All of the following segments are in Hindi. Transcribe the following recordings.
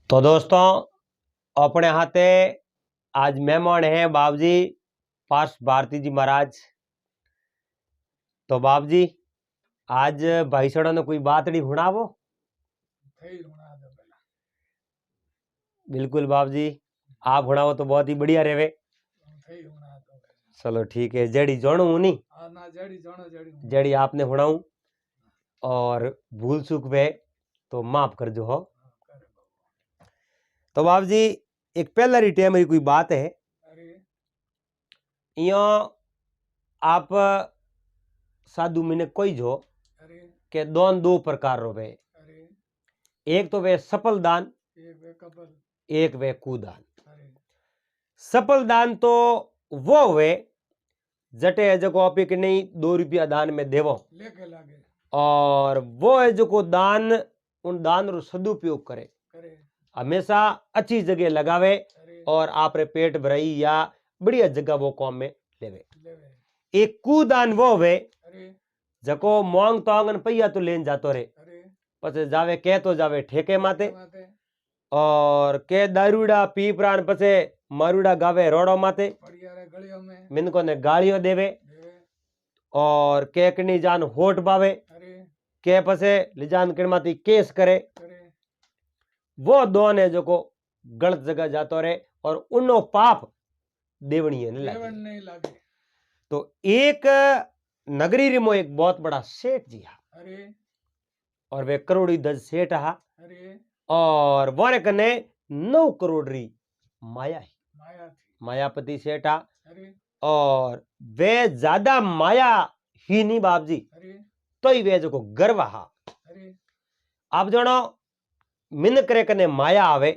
तो दोस्तों अपने हाथे आज मेहमान है बाबू जी पार्श भारती जी महाराज। तो बाबू जी आज भाई सड़ा ने कोई बात नहीं सुनावो। बिल्कुल बाबू जी आप सुनाओ तो बहुत ही बढ़िया रहे। चलो ठीक है जड़ी जोड़ू नहीं जड़ी आपने सुनाऊं और भूल चूक वे तो माफ कर जो हो। तो बाबू जी एक पहला रिटे मेरी कोई बात है यो आप साधु मैंने कोई जो के दोन दो प्रकार रो वे एक तो वे सफल दान एक वे कुदान। सफल दान तो वो हुए जटे है जो आप कि नहीं 2 रुपया दान में देवो और वो है जो को दान उन दान रो सदुपयोग करे हमेशा अच्छी जगह लगावे और आप रे पेट भराई या बढ़िया जगह वो काम में लेवे। एक कुदान वो हुए जको मोंग तो आंगन पैया तो लेन जातो रे पछे जावे के तो जावे ठेके माते और के दारूड़ा पी प्राण पछे मारूड़ा गावे रोड़ो माते मिनको ने गालियों देवे और के कनी जान होठ बावे के पछे लिजान किणमाती केस करे। वो दोन है जो को गलत जगह जातो रे और उनो पाप देवणीय नहीं लागे। तो एक नगरी रिमो एक बहुत बड़ा सेठ जी हा और वे करोड़ी दज सेठ हा और वो कने 9 करोड़ री माया ही मायापति सेठ हा और वे ज्यादा माया ही नहीं बाप जी तो ही वे जो को गर्व हा। आप जानो मिनक रे कने माया आवे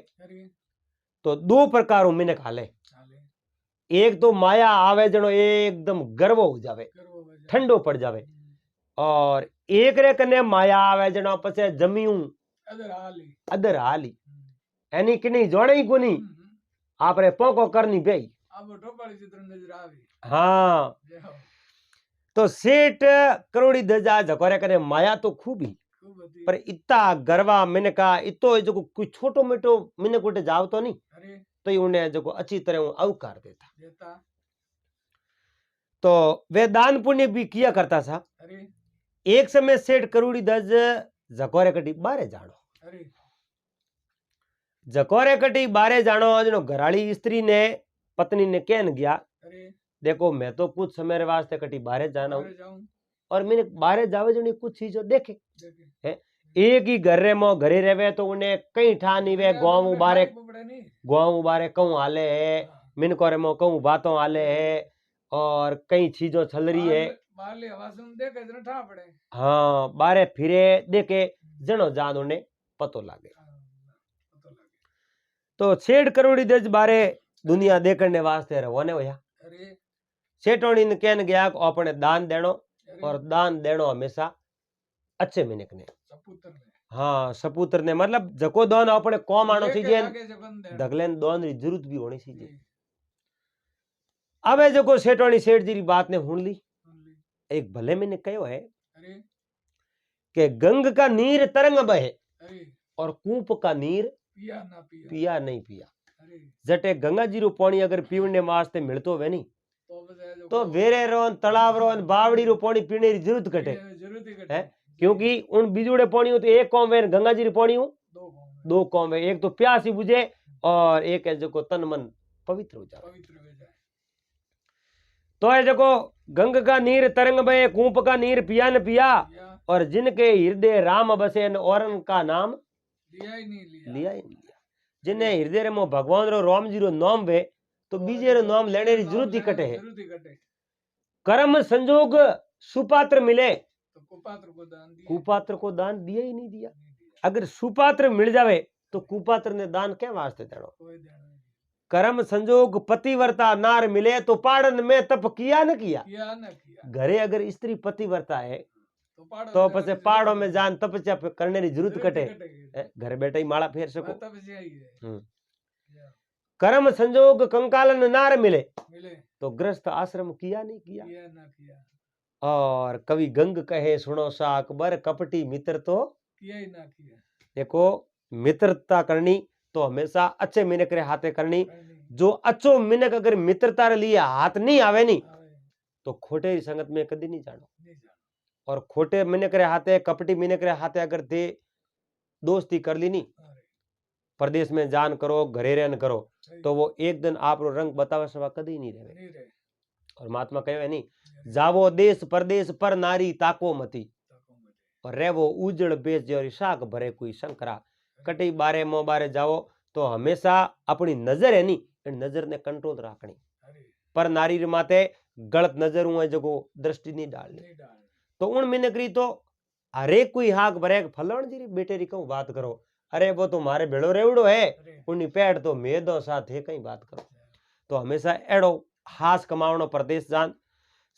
तो 2 प्रकार मिनक हाले। एक तो माया आवे जनो एकदम गर्व हो जावे ठंडो पड़ जावे और एक रे कने माया आवे जनो पछे जमियूं अदर हाली एनी किनी जोड़े ही कोनी आप रे पोको करनी बेई हाँ। तो सेठ करोड़ी दजा झकोरे करे माया तो खूब ही पर इतना गरवा मिनका इतो जो कोई छोटो मोटो मिनक उठे जाव तो नहीं तो उन्हें जो अच्छी तरह अवकार देता। तो वे दान पुण्य भी किया करता था। एक समय सेठ करोड़ी दज जकोरे कटी बारे जानो जकोरे कटी बारे जानो जनो घराली स्त्री ने पत्नी ने कहन गया देखो मैं तो कुछ समय वास्ते कटी बारे जाना हूं और मैंने बारे जावे जो कुछ चीजों देखे है एक ही घर रे मो घरे रहे तो उन्हें कई ठा नहीं वे गांव उबारे कहूं हाले है मिनको रे मो कहूं बातों हाले है और कई चीजों चल रही है हाँ बारे फिरे देखे जनो जान उन्हें पतो लागे। तो सेठ करोड़ी दज बारे दुनिया देखने वास्ते रहोने होया सेठोनी ने कहन गया अपने दान देनो और दान देनो हमेशा अच्छे मिनक ने हाँ सपूत्र ने मतलब जको दान अपने कौम आनो चाहिए दगलेन दान री जरूरत भी होनी चाहिए। अब जको सेठोनी सेठ जी री बात ने सुन ली एक भले मैंने कहो है कि गंग का नीर तरंग बहे और कूप का नीर पिया नहीं पिया जटे गंगा जी रो पानी अगर पीवने वास्ते मिलतो वे नहीं तो वेरे रोन तालाब रोन बावड़ी रो पानी पीने की जरूरत घटे है क्योंकि उन बिजुड़े पानी हो तो एक कौम वे गंगा जी रो पानी हो 2 कौम वे एक तो प्यास ही बुझे और एक है जो तन मन पवित्र हो जाए। तो है जो गंग का नीर तरंग बहे कूप का नीर पिया न पिया और जिनके हृदय राम बसे और का नाम लिया ही नहीं जिन्हें हृदय रे मो भगवान रो राम जी रो नाम वे तो बीजे रो नाम लेने की जरूरत ही कटे है। कर्म संजोग सुपात्र मिले तो कुपात्र को दान दिया ही नहीं दिया। अगर सुपात्र मिल जावे तो कुपात्र ने दान क्या वास्ते देनो। कर्म संजोग पतिव्रता नार मिले तो पाड़न में तप किया न किया घरे अगर स्त्री पतिव्रता है तो पछे पहाड़ों में जान तपस्या करने की जरूरत कटे घर बैठे ही माला फेर सको। कर्म संजोग कंकालन नार मिले तो गृहस्थ आश्रम किया नहीं किया और कवि गंग कहे सुनो सा अकबर कपटी मित्र तो किया ही ना किया। देखो मित्रता करनी तो हमेशा अच्छे मिनक रे हाथे करनी। जो अच्छो मिनक अगर मित्रता रे लिए हाथ नहीं आवे नी तो खोटे री संगत में कदी नहीं जानो। और खोटे मिनक रे हाथे कपटी मिनक रे हाथे अगर दे दोस्ती कर ली नी प्रदेश में जान करो घरे रहन करो तो वो एक दिन आप रंग बतावे सवा कदी नहीं रहे। और महात्मा कहे है नहीं जावो देश परदेश पर नारी ताको मती और रेवो उजड़ बेच जो शाक भरे कोई शंकरा। कटी बारे मो बारे जाओ तो हमेशा अपनी नजर है नी नजर ने कंट्रोल राखनी। पर नारी माते गलत नजर हुए जो दृष्टि नहीं डालनी। तो उन मिनकरी तो हरेक कोई हाक भरे फलण जी बेटे री कहूं बात करो अरे वो तो मारे भेड़ो रेवड़ो है उन्नी पेड़ तो मेदो साथ है कहीं बात करो। तो हमेशा एड़ो हास कमावनो प्रदेश जान।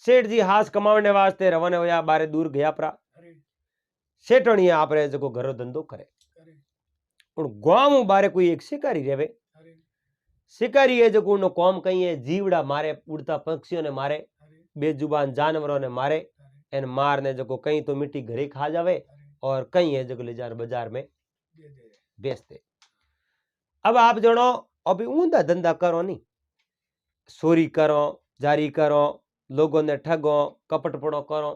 सेठ जी हास कमावने वास्ते रवाने होया बारे दूर गया परा। सेठणी आपरे जो घरो धंधो करे और गांव बारे कोई एक शिकारी रेवे। शिकारी है जो उनो कॉम कहीं है जीवड़ा मारे उड़ता पक्षियों ने मारे बेजुबान जानवरों ने मारे एन मारने जो कहीं तो मिट्टी घरे खा जावे और कहीं है जो ले जा बाजार में बेचते। अब आप जनो अभी ऊंधा धंधा करो नी चोरी करो जारी करो लोगों ने ठगो कपटपड़ो करो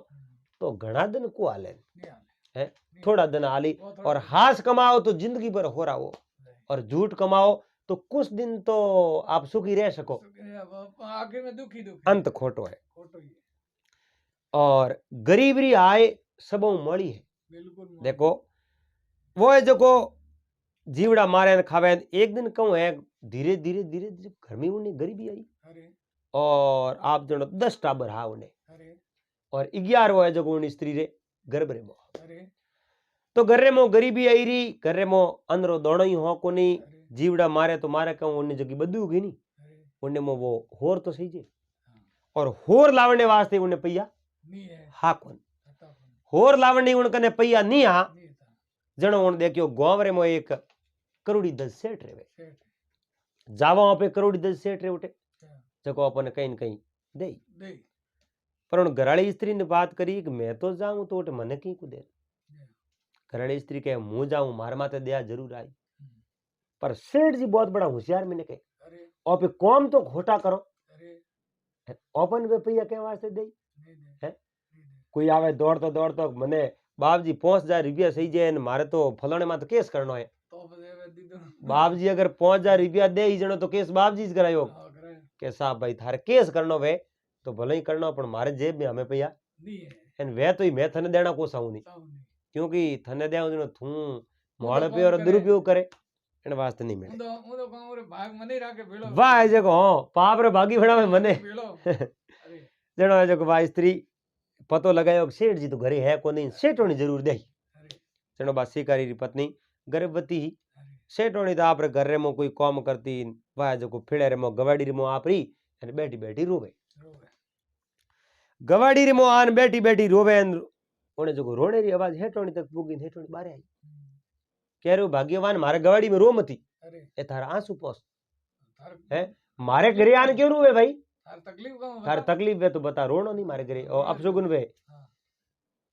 तो घना दिन को हाले है थोड़ा दिन हाली। और हास कमाओ तो जिंदगी भर हो रहा हो और झूठ कमाओ तो कुछ दिन तो आप सुखी रह सको आगे में दुखी अंत खोटो है। और गरीबरी आए सबों मड़ी है। देखो वो है जो को जीवड़ा मारे खावे एक दिन कहूं है धीरे धीरे धीरे धीरे घर में उन्हें गरीबी आई और आप जनो 10 टाबर हा उन्हें और 11 वो है जो उन स्त्री रे गर्भ रे मो तो घर रे मो गरीबी आई री घर रे मो अंदरो दोड़ो ही हो को नहीं जीवड़ा मारे तो मारे कहूं उन्हें जगी बदू गई नहीं उन्हें मो वो होर तो सही जे और होर लावने वास्ते उन्हें पैया हा कौन होर लावने उनकने पैया नहीं हा जनो उन देखियो गांव रे मो एक करोड़ी 10 सेठ रेवे जावा पे करोड़ी 10 सेठ रे उठे जको अपन कहीं न कहीं दे पर उन घराड़ी स्त्री ने बात करी कि मैं तो जाऊं तो उठे मने कहीं को दे। घराड़ी स्त्री कहे मुंह जाऊं मार माते दया जरूर आई पर सेठ जी बहुत बड़ा होशियार मैंने कहे और पे कौम तो घोटा करो ओपन पे पैया के वास्ते दे है कोई आवे दौड़तो मने बाप जी 5000 रुपया सही जे मारे तो फलाने में तो केस करनो है बाप जी अगर 5000 रुपया दे ही जनो तो केस बाप जी करायो के साहब भाई थारे केस करनो वे तो भले ही करनो पर मारे जेब में हमें पैया नहीं वे तो ही मैं थने देना को साऊ नहीं क्योंकि थने दे जनो थू मोड़ पे और दुरुपयोग करे इन वास्ते नहीं मिले तो गांव रे भाग मने राखे भेड़ो वाह जे को पाप रे भागी भेड़ा में मने जनो है जो भाई स्त्री पतो लगायो सेठ जी तो घरे है को नहीं सेठोनी जरूर दे जनो बा शिकारी री पत्नी गर्भवती ही सेठोनी तो आप रे घर रे मो कोई काम करती वाह जो को फिड़े रे मो गवाड़ी रे मो आपरी अने बैठी बैठी रोवे गवाड़ी रे मो आन बैठी बैठी रोवे ओने जो रोने री आवाज हेठोनी तक पुगी हेठोनी बारे आई कह रो भाग्यवान मारे गवाड़ी में रो मती ए थारा आंसू पोस है मारे घरे आन क्यों रोवे भाई थार तकलीफ है तो बता रोनो नहीं मारे घरे और अपशगुन वे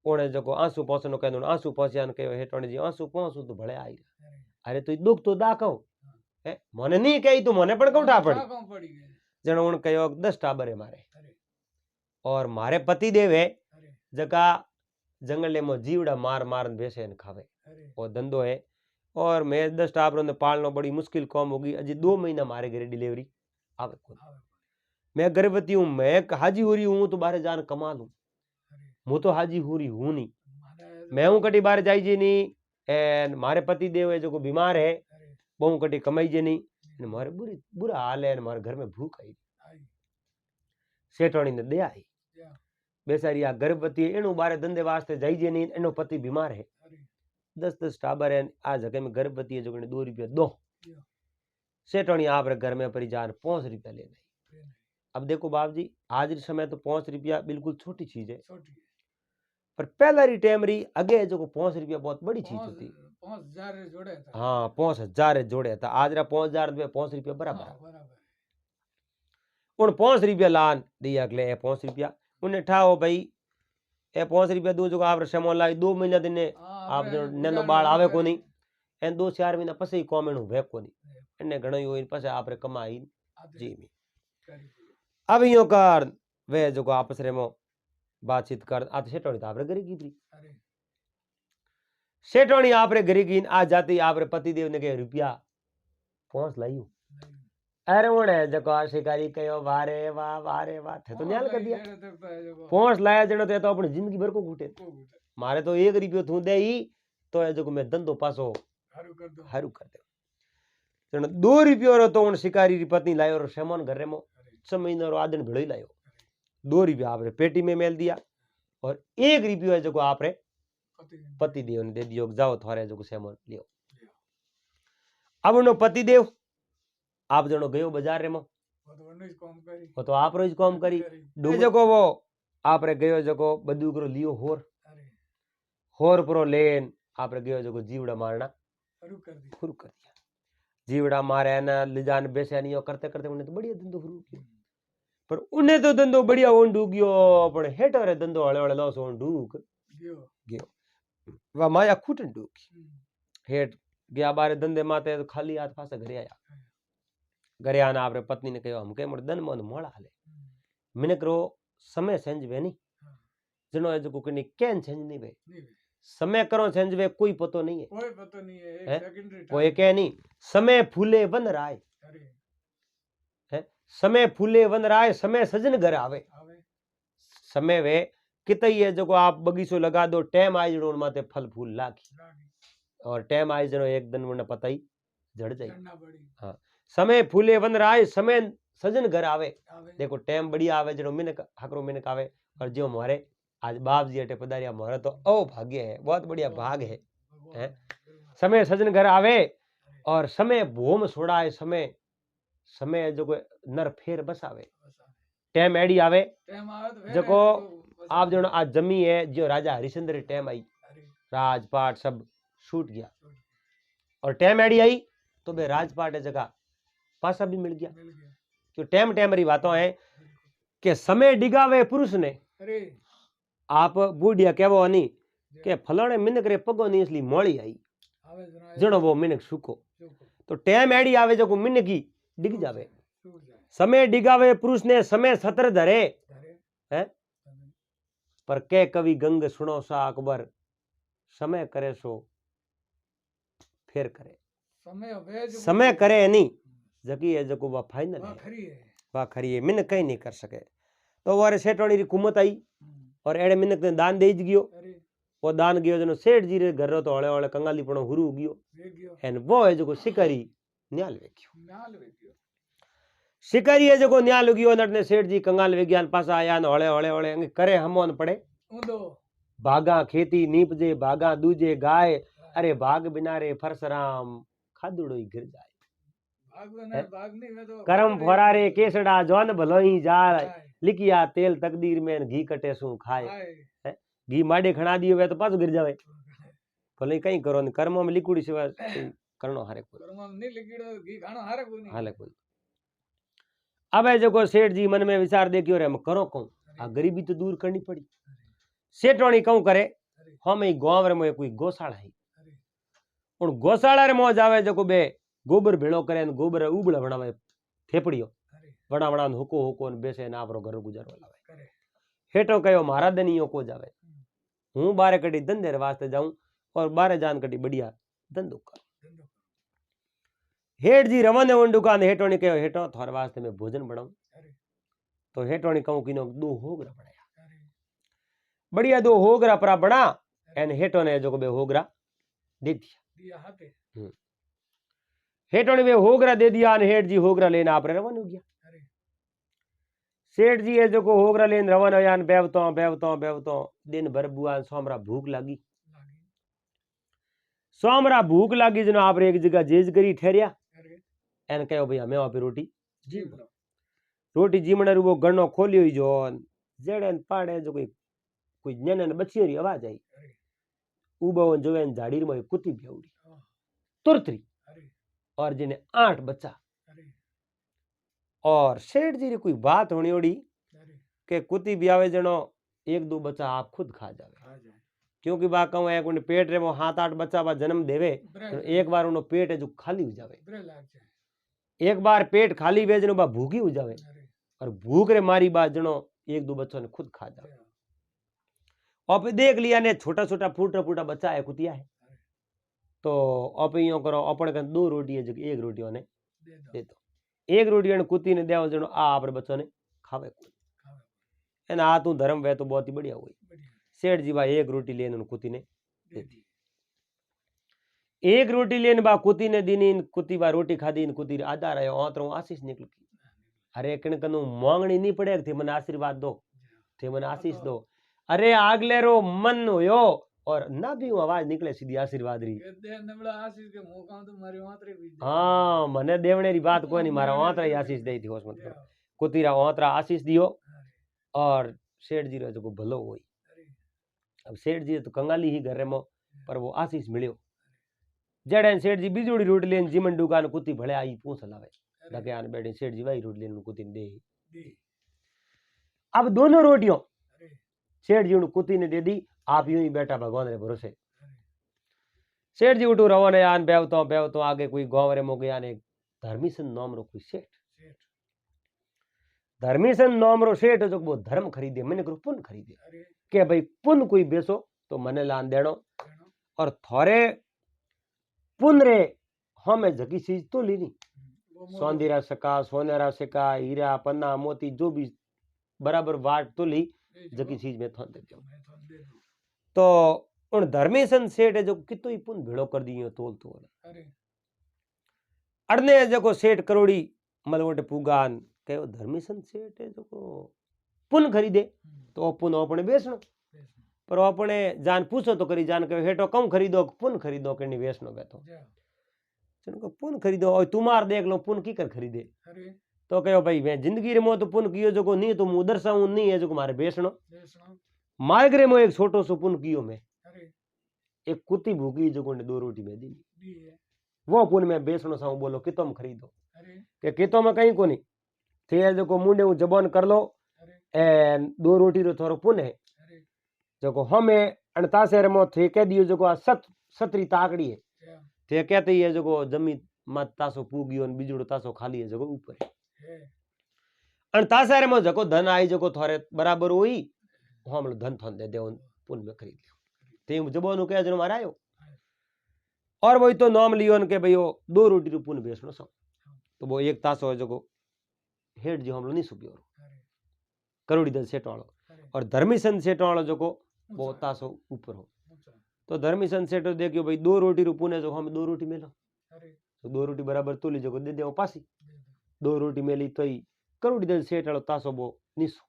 ओने जो को आंसू पोसनो कहनो आंसू पोसियान कहो हेठोनी जी आंसू पोसू तो भले आई अरे तो दुख तो दाखो है मने नहीं कही तो मने पण कौठा पड़ी जनो उन कहो 10 टाबर है मारे और मारे पति देव है जका जंगल में जीवड़ा मार मार बेसे न खावे और धंधो है और मैं 10 टाबरों ने पालनो बड़ी मुश्किल काम होगी अजी 2 महीना मारे घरे डिलीवरी आवे मैं गर्भवती हूं मैं हाजी हो रही हूं तो बाहर जान कमा लूं मु तो हाजी हो रही हूं नहीं मैं हूं कटी बाहर जाई जे नहीं एन मारे पति देव है जो बीमार है बहु कटी कमाई जे नहीं मारे बुरा हाल है मारे घर में भूख आई सेठवाणी ने दया आई बेचारी आ गर्भवती है एनु बारे धंधे वास्ते जाई जे नहीं एनो पति बीमार है 10 टाबर है आ जगह में गर्भवती है जो 2 रुपया दो सेठवाणी आप घर में परी जान 5 रुपया ले नहीं। अब देखो बाप जी आज समय तो 5 रुपया बिल्कुल छोटी चीज है पर पहला री टाइम री आगे जो 5 रुपया बहुत बड़ी चीज होती 5000 जोड़े था हाँ 5000 जोड़े था आज रा 5000 रुपया 5 रुपया बराबर उन 5 रुपया लान दिया अगले 5 रुपया उन्हें ठाओ भाई ए 5 रुपया दो जो आप समो लाई 2 महीना दिन आप जो नैनो बाल आवे को नहीं एन 2-4 महीना पछी कॉमेणु वे कोनी एने घणो होई पछी आपरे कमाई जी में अब यो कर वे जो आपस रे मो बातचीत कर आ सेठोणी तो आपरे घरे की सेठोणी आपरे घरे की आ जाती आपरे पतिदेव ने के रुपया पहुंच लाइयो अरे उणे जको शिकारी कयो वारे वाह थे तो न्याल कर दिया पहुंच लाया जणो ते तो अपनी जिंदगी भर को घूटे मारे तो 1 रुपयो थू दे ही तो ए जको मैं धंधो पासो हारू कर दे जण 2 रुपयो रो तो उन शिकारी री पत्नी लायो रो सामान घर मो 6 महीना रो आदन भेड़ो ही लायो 2 रुपया आपरे पेटी में मेल दिया और 1 रुपयो है जको आपरे पति देव ने दे दियो जाओ थारे जको सामान लियो अब उनो पति देव आप जणो गयो बाजार रे मो वो तो आप रोज काम करी जको वो आपरे गयो जको बदू करो लियो होर प्रो लेन आपरे गयो जको जीवड़ा मारना शुरू कर दिया जीवड़ा मारे ना लिजान बेसे नहीं करते करते उन्हें तो बढ़िया धंधो शुरू किया पर उन्हें तो धंधो बढ़िया ओन डूब गयो पण हेठो रे धंधो हळे हळे लॉस ओन डूब गयो वा माया खूटन डूब हेठ गया बारे धंधे माते तो खाली हाथ पासे घरे आया घरे आना आपरे पत्नी ने कहो हम के मोर दन मन मोड़ा हाले मिनक रो समय संजवे नहीं जनो जो कोनी केन संज नहीं वे समय करो संजवे कोई पतो नहीं है कोई के नहीं समय फूले वन राय है समय फूले वन राय समय सजन घर आवे समय वे कितई है जो आप बगीचो लगा दो टाइम आई जणो माते फल फूल लागी और टाइम आई जणो एक दिन उन्हें पता ही झड़ जाए हाँ समय फूले वन राय समय सजन घर आवे देखो टाइम बढ़िया आवे जणो मिनक हकरो मिनक आवे और जो हमारे आज बाप जी अटे पधारिया हमारा तो ओ भाग्य है बहुत बढ़िया भाग है समय सजन घर आवे और समय भूम छोड़ाए समय समय जो नर फेर बस आवे टाइम एडी आवे जको आप जणो आज जमी है जो राजा हरिश्चंद्र टाइम आई राजपाट सब छूट गया और टाइम एडी आई तो बे राजपाट जगह पासा भी मिल गया जो टाइम टाइम री बातों है कि समय डिगावे पुरुष ने आप बूढ़िया कहवो नहीं के फलाने मिनक रे पगो नहीं इसलिए मोड़ी आई जणो वो मिनक सुको तो टाइम एडी आवे जो मिनक की डिग जावे समय डिगावे पुरुष ने समय सतर धरे है पर के कवि गंग सुनो सा अकबर समय करे सो फेर करे समय करे नहीं जकी है जको वा फाइनल है वा खरी है मिन कहीं नहीं कर सके तो वारे सेठोणी री कुमत आई और एड़े मिनक ने दान दे गयो वो दान गयो जनो सेठ जी रे घर रो तो हळे हळे कंगाली पणो हुरु गयो एन वो है जको शिकारी न्याल वेग्यो शिकारी है जको न्याल गयो नटने सेठ जी कंगाल वेग्यान पासा आया न हळे हळे हळे करे हमोन पड़े भागा खेती नीपजे भागा दूजे गाय अरे भाग बिना रे फरसराम खादुड़ो ही गिर जाए करम फोरारे केसड़ा जौन भलो ही जाए लिखिया तेल तकदीर में घी कटे सू खाए घी माडे खणा दियो वे तो पाछो गिर जावे भले कई करो ने कर्मों में लिकुड़ी सिवा करनो हारे कोई कर्मों में नहीं लिकिड़ो घी खानो हारे कोई नहीं हाले कोई अब है जो सेठ जी मन में विचार देखियो रे हम करो कहूं आ गरीबी तो दूर करनी पड़ी सेठोणी कहूं करे हम ई गांव रे में कोई गौशाला है उन गौशाला रे मो जावे जो बे गोबर भेड़ो करे गोबर उबड़ा बनावे थेपड़ियो बड़ा बड़ा हुको हुको बेसे ना आपरो घर गुजारो लावे हेठो कयो महारा दनियो को जावे हूं बारे कड़ी धंधे वास्ते जाऊं और बारे जान कड़ी बढ़िया धंधो कर हेठ जी रवाने उन दुकान हेठो ने कहो हेठो थारे वास्ते मैं भोजन बनाऊं तो हेठो ने कहूं किनो 2 होगरा बनाया बढ़िया 2 होगरा परा बना एन हेठो ने जो बे होगरा दे दिया हेठो ने वे होगरा दे दिया और हेठ जी होगरा लेने आप रवाना हो गया सेठ जी है जो को होगरा लेन रवाना हो यान बेवतो दिन भर बुआ सोमरा भूख लागी सोमरा भूख लागी जनो आप एक जगह जेज करी ठहरिया एन कहो भैया मैं आप रोटी जीमण वो गणो खोलियो जो जेड़े पाड़े जो कोई नन बच्चियों री आवाज आई उबो जो झाड़ी में कुत्ती बेउड़ी तुरतरी और जिन्हें 8 बच्चा और सेठ जी री कोई बात होनी ओड़ी के कुत्ती ब्यावे जनो 1-2 बच्चा आप खुद खा जावे क्योंकि बा कहूँ एक उन्हें पेट रे वो 7-8 बच्चा बा जन्म देवे तो एक बार उन्हें पेट है जो खाली हो जावे, एक बार पेट खाली वे जनो बा भूखी हो जावे और भूख रे मारी बात जनो 1-2 बच्चों ने खुद खा जावे। आप देख लिया ने छोटा छोटा फूटा फूटा बच्चा है कुतिया है तो आप यूं करो अपन का 2 रोटी है जो 1 रोटी ने दे दो, 1 रोटी ने कुत्ती ने देव जनो आ आपरे बच्चों ने खावे एना आ तू धर्म वे तो बहुत ही बढ़िया हुई। सेठ जी भाई 1 रोटी लेने उन कुत्ती ने दे दी, 1 रोटी लेने बा कुत्ती ने दी इन कुत्ती बा रोटी खादी इन कुत्ती आधा रहे औतरो आशीष निकल की। अरे कण कनु मांगनी नहीं पड़े थे मने आशीर्वाद दो थे मने आशीष दो, अरे आगले रो मन होयो और ना भी आवाज निकले सीधी आशीर्वाद री हाँ मने देवने री बात कोई नहीं मारा औतरा ही आशीष दे थी होश मत करो कुत्ती रा औतरा आशीष दियो और सेठ जी रो जो भलो होई। अब सेठ जी तो कंगाली ही घर में पर वो आशीष मिलियो जड़े सेठ जी बिजोड़ी रोटी लेन जीमन दुकान कुत्ती भले आई पूछ लावे लगे आने बैठे सेठ जी भाई रोटी लेन कुत्ती दे। अब दोनों रोटियों सेठ जी कुत्ती ने दे दी, आप यूं ही बैठा भगवान रे भरोसे। सेठ जी उठू रहो ने आन बेवतो आगे कोई गांव रे मोगे आने धर्मीसन नाम रो कोई सेठ, धर्मीसन नाम रो सेठ जो वो धर्म खरीदे मैंने करो पुण्य खरीदे के भाई पुण्य कोई बेचो तो मने लान देनो और थोड़े पुण्य रे हमें जगी चीज तो ली नहीं सौंदीरा सका सोनेरा सिक्का हीरा पन्ना मोती जो भी बराबर वाट तो ली जगी चीज में थोन दे दो तो उन धर्मीसन सेठ है जो कितो ही पुण्य भेड़ो कर दियो तोल अड़ने जो सेठ करोड़ी मलवटे पुगान कहो धर्मीसन सेठ है जो पुण्य खरीदे तो पुण्य अपने बेचनो पर अपने जान पूछो तो करी जान कहो हेटो कम खरीदो पुण्य खरीदो के बेचनो बैठो चलो पुण्य खरीदो और तुम्हार देख लो पुण्य की कर खरीदे तो कहो भाई मैं जिंदगी रे तो पुण्य कियो जो नहीं तो मुदर साऊ नहीं है जो मारे बेचनो मारे घरे में एक छोटो सो पुण्य कियो मैं एक कुत्ती भूखी जो ने 2 रोटी में दी वो पुण्य में बेचनो साऊ बोलो कितो में खरीदो के कितो में कहीं को नहीं थे जो मुंडे जबान कर लो ए 2 रोटी रो थोरो पुण्य है जो हमें 88 में थे कह दियो जो सतरी ताकड़ी है थे कहते ही है जो जमी मत तासो पूगियो बीजड़ो तासो खाली है जो ऊपर है 88 में जो धन आई जो थोड़े बराबर हुई हम धन थन दे दे पुण्य में खरीद लियो ते जबान कह जो मारा आयो और वही तो नाम लियो के भाई वो 2 रोटी रो पुण्य बेचनो सो तो वो एक तासो जो हेड जो हम लोग नहीं सुपियो करोड़ी दल सेठ वालो और धर्मीसन सेठ वालो जो वो तासो ऊपर हो तो धर्मीसन सेठ देखियो भाई 2 रोटी रो पुण्य जो हम 2 रोटी मेलो तो 2 रोटी बराबर तोली जो दे दे पासी 2 रोटी मेली तो ही करोड़ी दल सेठ वालो तासो वो निसो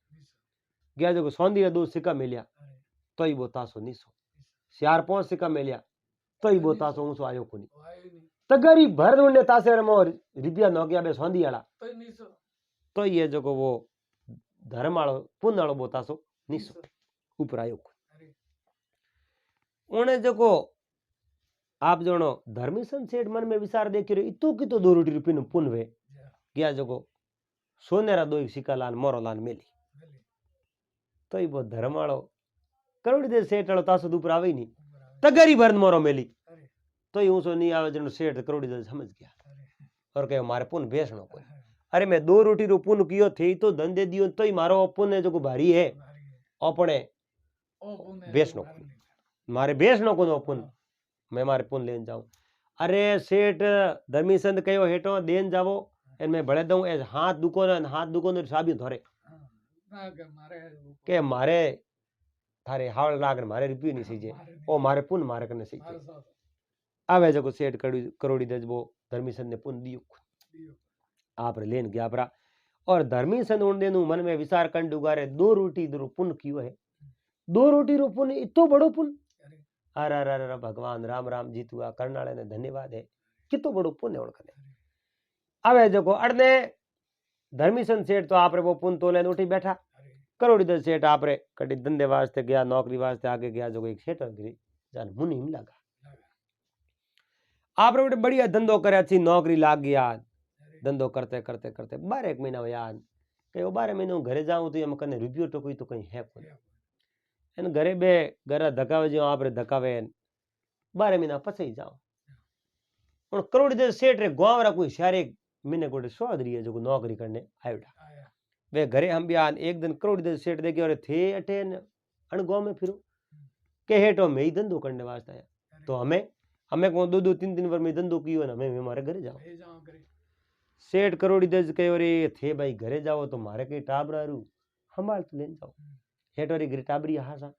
गया जो सौंदी 2 सिक्का मिलिया तो ही वो तासो निसो 4-5 सिक्का मिलिया तो ही वो तासो ऊंचो आयो कोनी तगरी भर उन्ने तासे रे मोर रुपया न गया बे सौंदी वाला तो ये जो वो धर्म वालो पुण्य वालो वो तासो निसो ऊपर आयो उन्हें जो आप जो धर्मीसन सेठ मन में विचार देखियो इतो कितो 2 रोटी रुपये पुण्य वे गया जो सोनेरा 2 सिक्का लान मोरो लान मेली तो ही वो धर्म वालो करोड़ी दे सेठ वालो तासो ऊपर आवे नहीं तगरी भर मोरो मेली तो ही ऊंचो नहीं आवे जनो सेठ करोड़ी दे समझ गया और कहे मारे पुण्य बेचनो कोई अरे मैं 2 रोटी रो पुण्य कियो थे तो धन दे दियो तो ही मारो पुण्य जो भारी है अपने बेचनो मारे बेचनो को पुण्य मैं मारे पुण्य लेन जाऊं अरे सेठ धर्मीसन कहो हेठो देन जावो एन मैं भले दऊं ए हाथ दुको ने साबी धोरे के मारे थारे हावल लाग मारे रुपये नहीं सीजे ओ मारे पुण्य मारे करने सीजे आवे जो सेठ करोड़ी दे वो धर्मीसन ने पुण्य दियो आप लेन गया परा और धर्मीसन उन देनु मन में विचार कर डुगारे 2 रोटी रो पुण्य कियो है 2 रोटी रो पुण्य इतो बड़ो पुण्य अरे अरे अरे भगवान राम राम जीतुआ करनाले ने धन्यवाद है कितो बड़ो पुण्य ओळखने आवे जो अड़ने धर्मीसन सेठ तो आपरे वो पुण्य तो लेन उठी बैठा करोड़ी दल सेठ आपरे कटी धंधे वास्ते गया नौकरी वास्ते आगे गया जो एक सेठ गिरी जान मुनिम लगा आपरे बड़े बढ़िया धंधो करे अच्छी नौकरी लाग गया धंधो करते करते करते 12 महीना याद कहो 12 महीने घरे जाऊं तो हम कने रुपयो तो कोई तो कहीं है कोई એને ઘરે બે ઘરે ધકાવે જો આપણે ધકાવે 12 મहीना પછી જાओ પણ કરોડ દે सेठ रे गांवरा कोई सारे महीने गोटे सोदरी है जो नौकरी करने आयोडा वे घरे हम भी आन एक दिन करोड़ दे सेठ देखे और थे अटे अन गांव में फिरो के हेठो में ही धंधो करने वास्ते है तो हमें को 2-2 3-3 बार में धंधो कियो ना मैं हमारे घरे जाओ सेठ करोड़ी दे कहो रे थे भाई घरे जाओ तो मारे कई टाबरा रू संभाल तो लेन जाओ हेठो रे घरे टाबरी हासा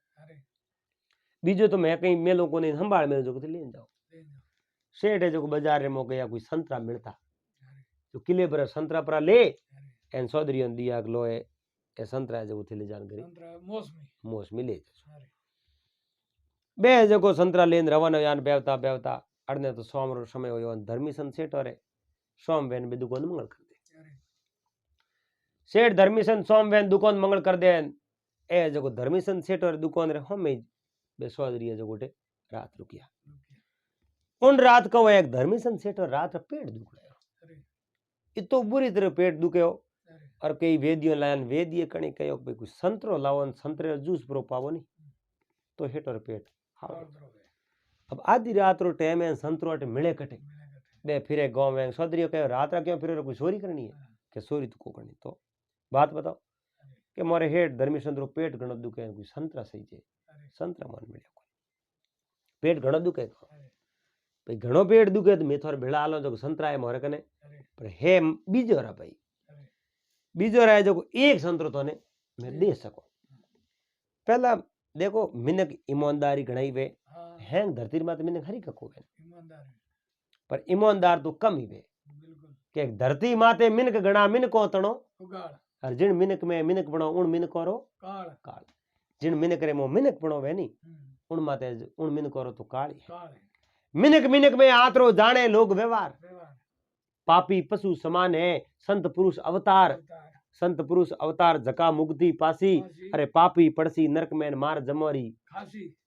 बीजो तो मैं कहीं मेलों को नहीं संभाल मेरे जो लेन जाओ सेठ है जो बाजार रे मो गया कोई संतरा मिलता जो किले पर संतरा पर ले एन सौदरी दिया लोए ए संतरा है जो ले जान गरी मौसमी ले बे जो संतरा लेन रवाना यान बेवता बेवता अड़ने तो सोम रो समय होयो धर्मीसन सेठ रे सोम वेन बे दुकान मंगल कर दे सेठ धर्मीसन सोम वेन दुकान मंगल कर दे ए जो धर्मीसन सेठ रे दुकान रे हमें बे सौदरी है जो गोटे रात रुकिया उन रात को एक धर्मीसन सेठ रात पेट दुख रहा इतो बुरी तरह पेट दुखे और कई वेदियों लायन वेदिये कणी कहो भाई कुछ संतरो लाओ संतरे जूस प्रो पावो नहीं तो हेटर पेट अब आधी रात रो टाइम है संतरो अटे मिले कटे बे फिरे गांव में सौदरियो कहो रात रा क्यों फिरे कोई चोरी करनी है कि चोरी तो को करनी तो बात बताओ कि मारे हेठ धर्मीसन रो पेट घणो दुखे कोई संतरा सही जे संतरा मन मिले पेट घणो दुखे भाई घणो पेट दुखे तो मैं थोड़ा भेड़ा आलो जो संतरा है मोरे कने पर है बीजो रा भाई बीजो रा जो एक संतरो तो ने मैं दे सको पहला देखो मिनक ईमानदारी घणाई वे हैं धरती मात मिनक हरी कको वे पर ईमानदार तो कम ही वे के धरती माते मिनक घणा मिनको तणो और जिन मिनक में मिनक बणो उन मिनको रो काल जिन मिनक रे मो मिनक बणो वे नी उन माते उन मिनको रो तो काली मिनक मिनक में आतरो जाने लोग व्यवहार पापी पशु समान है संत पुरुष अवतार जका मुक्ति पासी अरे पापी पड़सी नरक में मार जमोरी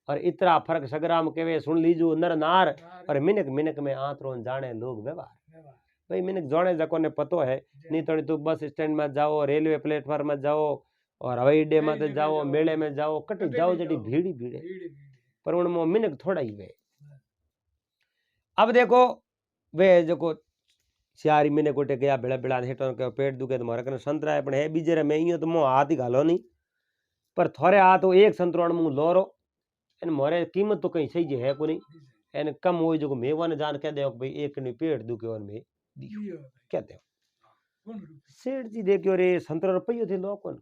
और इतना फर्क सगराम केवे सुन लीजो नर नार और मिनक मिनक में आतरो जाने लोग व्यवहार भाई मिनक जाने जको ने पतो है नहीं तो तू बस स्टैंड में जाओ रेलवे प्लेटफॉर्म में जाओ और हवाई अड्डे में जाओ मेले में जाओ कटी जाओ जटी भीड़ी भीड़े पर उनमें मिनक थोड़ा ही वे अब देखो वे जो सियारी मैंने गोटे गया बेड़ा बेड़ा हेठो के पेट दुखे तो मारे कने संतरा है पण है बीजे रे मैं इयो तो मो हाथ ही घालो नहीं पर थोड़े हाथ तो एक संतरो मु लोरो एन मोरे कीमत तो कहीं सही जे है को नहीं एन कम हो जो मैं वन जान कह दे भाई एक ने पेट दुखे और मैं दियो कहते हो सेठ जी देखियो रे संतरो रुपयो थे लोकन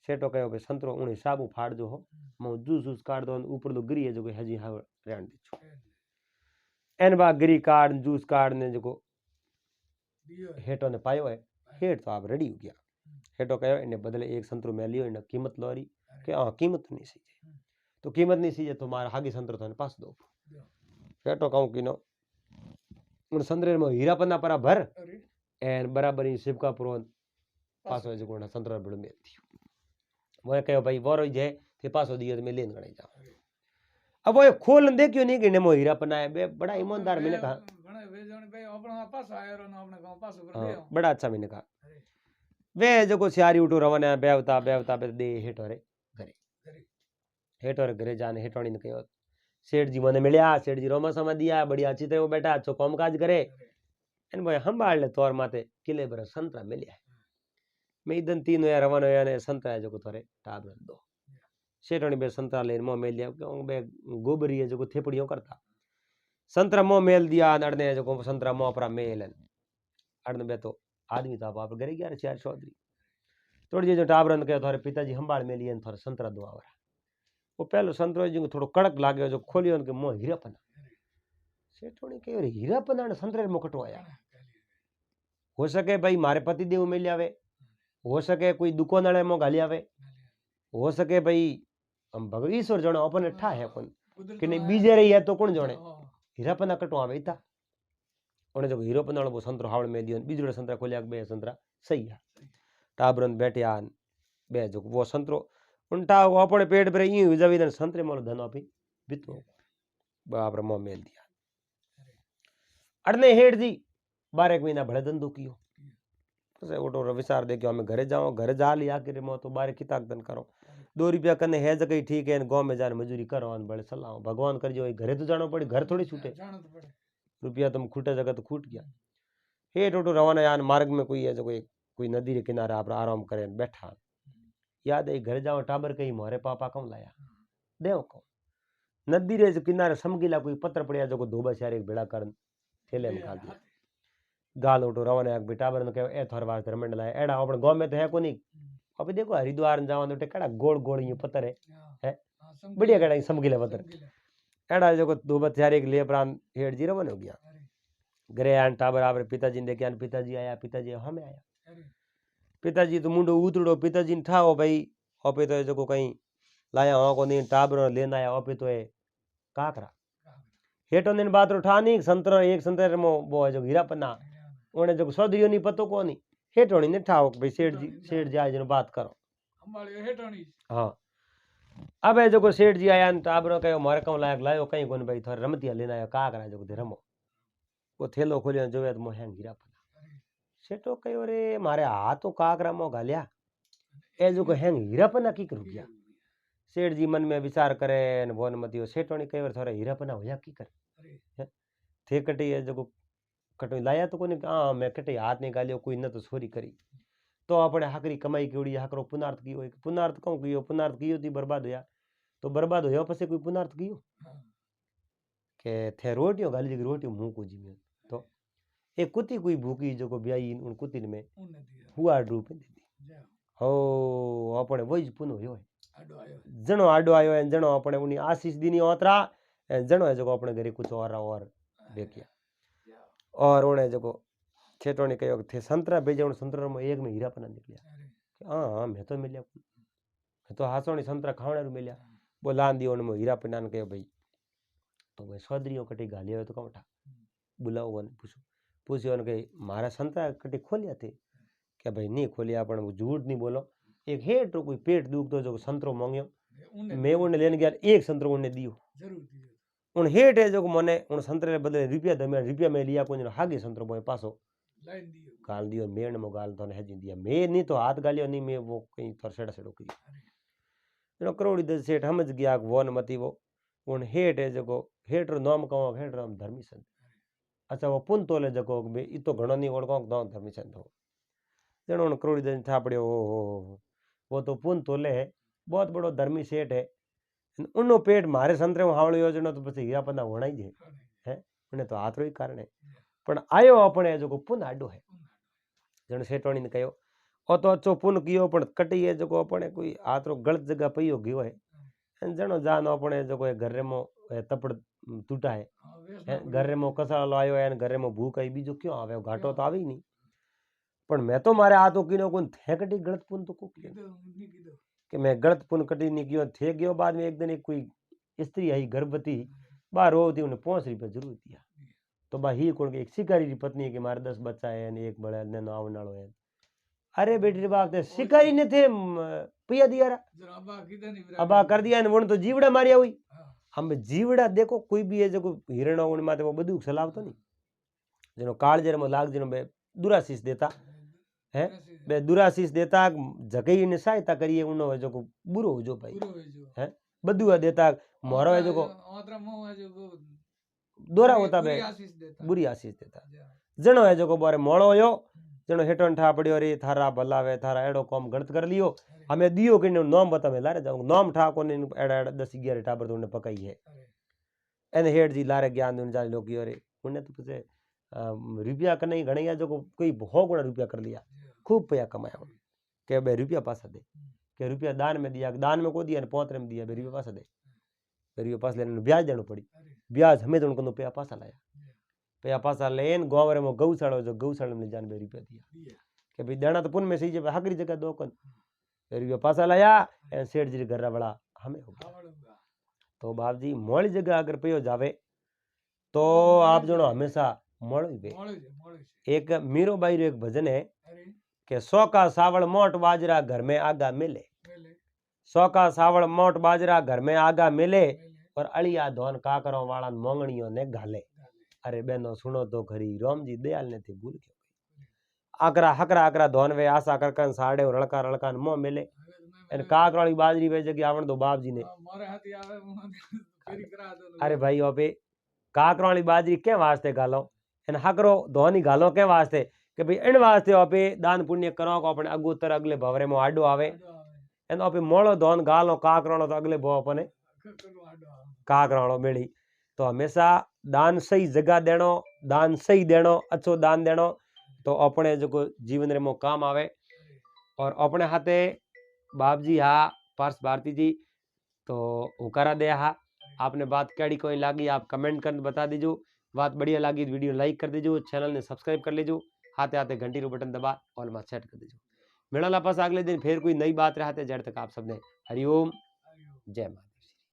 सेठो कहो भाई संतरो उनी साबू फाड़ जो हो मु जूस काट दो ऊपर तो गिरी है जो हजी हा रहन दे छो एन बा गिरी कार्ड जूस कार्ड ने जो हेठो ने पायो है हेठ तो आप रेडी हो गया हेठो कहो इन्हें बदले एक संतरो मैं लियो इन्हें कीमत लो रही कि हाँ कीमत नहीं सी तो कीमत नहीं सी तो मारा हागी संतरो तो पास दो हेठो कहूँ कि नो उन संतरे में हीरा पन्ना परा भर एन बराबर ही शिवका पुरो पास हो जो संतरा बड़ में थी वो कहो भाई वो जे थे पासो दियो तो मैं लेन गणाई जाऊं अब वो खोल देखियो नहीं कि नेमो हीरा पनाए बे बड़ा ईमानदार मैंने कहा बड़ा अच्छा मैंने कहा वे जो सियारी उठो रवाना बेवता बेवता बे दे हेठो रे घरे जाने हेठोनी ने कहो सेठ जी मने मिलया सेठ जी रोमा समा दिया बढ़िया अच्छी तरह बैठा अच्छो कामकाज करे एन भाई संभाल ले तोर माते किले पर संतरा मिलया मैं इदन तीन होया रवाना होया ने संतरा जो थोड़े टाबर दो सेठोनी बे संतरा लेन मोह मेल दिया क्यों बे गोबरी है जो थेपड़ियों करता संतरा मोह मेल दिया अड़ने जो संतरा मोह परा मेलन अड़ने बे तो आदमी तो आप घरे गया चार चौधरी थोड़ी जो टाबरन के थोड़े पिताजी संभाल मेलिए थोड़ा संतरा दुआवरा वो पहलो संतरो जो थोड़ो कड़क लागे जो खोलियो उनके मोह हीरापना सेठोनी कहो हीरापना ने संतरे मोकटो आया हो सके भाई मारे पति देव मिल आवे हो सके कोई दुकान वाले मोह गाली आवे हो सके भाई हम भगवान ईश्वर जणो अपने ठा है कोन कि नहीं बीजे रही है तो कौन जाने हीरापना कटो आवे इता उन्हें जो हीरोपना वाला वो संतरो हावड़ में दियो बीजोड़े संतरा खोलिया बे संतरा सही है टाबरन बैठे आन बे जो वो संतरो उल्टा वो अपने पेट पर यूं जवी संतरे मोल धन आपी बितो बाप रे मोह मेल दिया अड़ने हेठ जी 12 महीना भले धंधो कियो उठो विचार दे कि हमें घरे जाओ घर जा लिया कि मो तो बारे किताक दन करो 2 रुपया कने है जगह ठीक है, गांव में जाने मजूरी करो और बड़े सलाह भगवान कर जो घरे तो जानो पड़े, घर थोड़ी छूटे, रुपया तुम खूटे जगह तो खूट गया। हे टोटो रवाना यान मार्ग में कोई है जो कोई नदी के किनारे आप आराम करें बैठा, याद है घर जाओ टाबर कहीं मोरे पापा कौन लाया देव को नदी रे किनारे समगीला कोई पत्थर पड़िया जो धोबा शारे बेड़ा कर थैले में खा दिया गाल उठो रवाना एक बेटा बर कहे ए थोर वास्ते रमंड लाया एड़ा अपन गांव में तो है कोनी। अभी देखो हरिद्वार जाओ तो केड़ा गोल गोल ये पत्थर है बढ़िया केड़ा समगीला पत्थर एड़ा जो धोबा शारे के लिए प्राण हेड जी रवन हो गया घरे आन टाबर आप पिताजी ने देखे पिताजी आया पिताजी हमें आया पिताजी तो मुंडो उतड़ो पिताजी ने ठाओ भाई ओपे तो जो कहीं लाया हो को नहीं टाबर लेना आया ओपे तो काकरा हेटो ने बात उठा नहीं संतरा एक संतरे मो वो जो हीरा पन्ना ओने जो सौदरियो नहीं पतो को नहीं हेटोनी ने ठाओ भाई सेठ जी आज बात करो हाँ अब जो सेठ जी आया टाबरो कहो मारे कौन लायक लायो कहीं कोन भाई थोड़ा रमतिया लेना आयो काकरा जो रमो वो थैलो खोलियो जो तो मोह हीरा पन्ना सेठो कहो रे मारे हाथ तो काकरा मो घालिया ए जो हैंग हीरा पन्ना की करू गया सेठ जी मन में विचार करे बोन मतियो सेठोनी कई बार थोड़ा हीरा पन्ना होया की कर थे कटी है जो कटो लाया तो कोनी हाँ मैं कटे हाथ नहीं गालियो कोई न तो छोरी करी तो अपने हाकरी कमाई की हाकरो पुनार्थ कियो पुनार्थ कौन कियो पुनार्थ कियो थी बर्बाद होया तो बर्बाद होया पछे कोई पुनार्थ कियो के थे रोटियों गाली रोटियों मुंह को जीवे तो एक कुत्ती कोई भूखी जो को ब्याई उन कुत्ती में हुआ रूप दे दी हो अपने वही पुन होयो जनो आडो आयो है जनो अपने उनी आशीष दीनी ओतरा जनो है जो अपने घरे कुछ और देखिया और उन्हें जो छेटो ने कहो थे संतरा भेजे उन संतरा में एक में हीरा पन्ना निकलिया हाँ हाँ मैं तो मिलिया मैं तो हासोनी संतरा खावणे मिलिया वो लान दियो उनमें हीरा पन्ना ने कहो भाई तो भाई सौदरियों कटी गालिया तो कौन उठा बुलाओ वन पूछो के मारा संतरा कटी खोलिया थे क्या भाई नहीं खोलिया अपन वो झूठ नहीं बोलो एक हेठ तो कोई पेट दुख तो जो संतरो मांगियो मैं उन्हें लेने गया एक संतरो उन्हें दियो उन हेठ है जो मने उन संतरे बदले रुपया में लिया कोई हागे संतरो मोए पासो गाल दियो मेण मो गाल तो हेजी दिया मैं नहीं तो हाथ गालियो नहीं मैं वो कहीं थोड़ा सेड़ा सेड़ो की जो करोड़ी दस सेठ समझ गया वो न मती वो उन हेठ है जो हेठ रो नाम कहो हेठ राम धर्मी संत अच्छा वो पुन तोले जको बे इतो घणो नहीं ओळखो गांव धर्मी संत हो जणो उन करोड़ी दस थापड़ियो हो वो तो पुन तोले है बहुत बड़ो धर्मी सेठ है उन्नो पेट मारे संतरे हावड़ो योजनो तो पछी हीरा पन्ना होना ही है उन्हें तो हाथ रो ही कारण है पण आयो अपने जो पुन आडो है जण सेठोनी ने कहो ओ तो अच्छो पुन कियो पण कटी है जो अपने कोई हाथ रो गलत जगह पयो गयो है जणो जानो अपने जो घर मो तपड़ टूटा है घर मो कसालो आयो है घर मो भूख आई बीजो क्यों आवे घाटो तो आवे ही नहीं पण मैं तो मारे हाथों कीनो कोन थे कटी गलत पुन तो को कि मैं गलत पुन कटी नहीं गयो थे गयो बाद में एक दिन एक कोई स्त्री आई गर्भवती बाहर होती उन्हें 5 रुपया जरूर दिया तो बा ही कोण एक शिकारी की पत्नी के मारे 10 बच्चा है ने एक बड़ा ने नाव नालो है अरे बेटी रे बाप ते शिकारी ने थे पिया दिया अबा कर दिया ने वण तो जीवड़ा मारिया हुई हम जीवड़ा देखो कोई भी है जो हिरण उन माते वो बदू सलाव तो नहीं जनो काळजेर में लाग जनो बे दुराशीष देता है बे दुराशीष देता जगई ने सहायता करिए उनो जो बुरो हो जो भाई है बदुआ देता मोरो है जो दोरा होता बे बुरी आशीष देता जनो है जो बारे मोड़ो हो जनो हेठन ठा पड़ियो रे थारा भलावे थारा एड़ो कम गलत कर लियो हमें दियो कि नाम बता मैं लारे जाऊं नाम ठा को ने एड़ा 10-11 टाबर तो ने पकाई है एने हेठ जी लारे ज्ञान उन जाने लोग रे उन्हें तो पछे रुपया कने घणैया जो कोई 100 गुना रुपया कर लिया खूब पैसा कमाया के बे रुपया पासा दे के रुपया दान में दिया दान में को दिया ने 5 में दिया बे रुपया पासा दे रुपया पास लेने ब्याज देना पड़ी ब्याज हमें तो उनको पैसा पासा लाया पैसा पासा लेन गाँव में गौशाला जो गौशाला में जान 2 रुपया दिया कि भाई देना तो पुन में सही जब हकरी जगह 2 कन रुपया पासा लाया सेठ जी घर बड़ा हमें हो गया तो बाप जी मोड़ी जगह अगर पियो जावे तो आप जो हमेशा एक मीरो बाई रो एक भजन है कि 100 का सावड़ मोट बाजरा घर में आगा मिले 100 का सावड़ मोट बाजरा घर में आगा मिले और अड़िया धोन काकरों वाला मोंगणियों ने घाले अरे बहनों सुनो तो खरी राम जी दयाल ने थे भूल के आकरा हकरा आकरा धोन वे आशा करकन साड़े और लड़का लड़का मोह मिले અને કાકराली बाजरी वे जगह आवण दो बाप जी ने मारे हाथी आवे फेरी करा दो। अरे भाई ओपे काकराली बाजरी के वास्ते गालो एन हकरो धोनी गालो के वास्ते कि भाई इन वास्ते ओपे दान पुण्य करो को अपने अगोतर अगले भवरे में आडो आवे एन ओपे मोळो धोन गालो काकरालो तो अगले भव अपने काकरालो मिली। तो हमेशा दान सही जगह देनो, दान सही देनो, अच्छो दान देनो तो अपने जो जीवन रे मो काम आवे। और अपने हाथे बाप जी हा पार्थ भारती जी तो हुकारा दे हा। आपने बात कैडी कोई लागी आप कमेंट कर बता दीजो। बात बढ़िया लागी वीडियो लाइक कर दीजो, चैनल ने सब्सक्राइब कर लीजो, हाथे हाथे घंटी रो बटन दबा ऑल में सेट कर दीजो। मिलना पास अगले दिन फिर कोई नई बात रहे जड़ तक आप सबने हरिओम जय माता।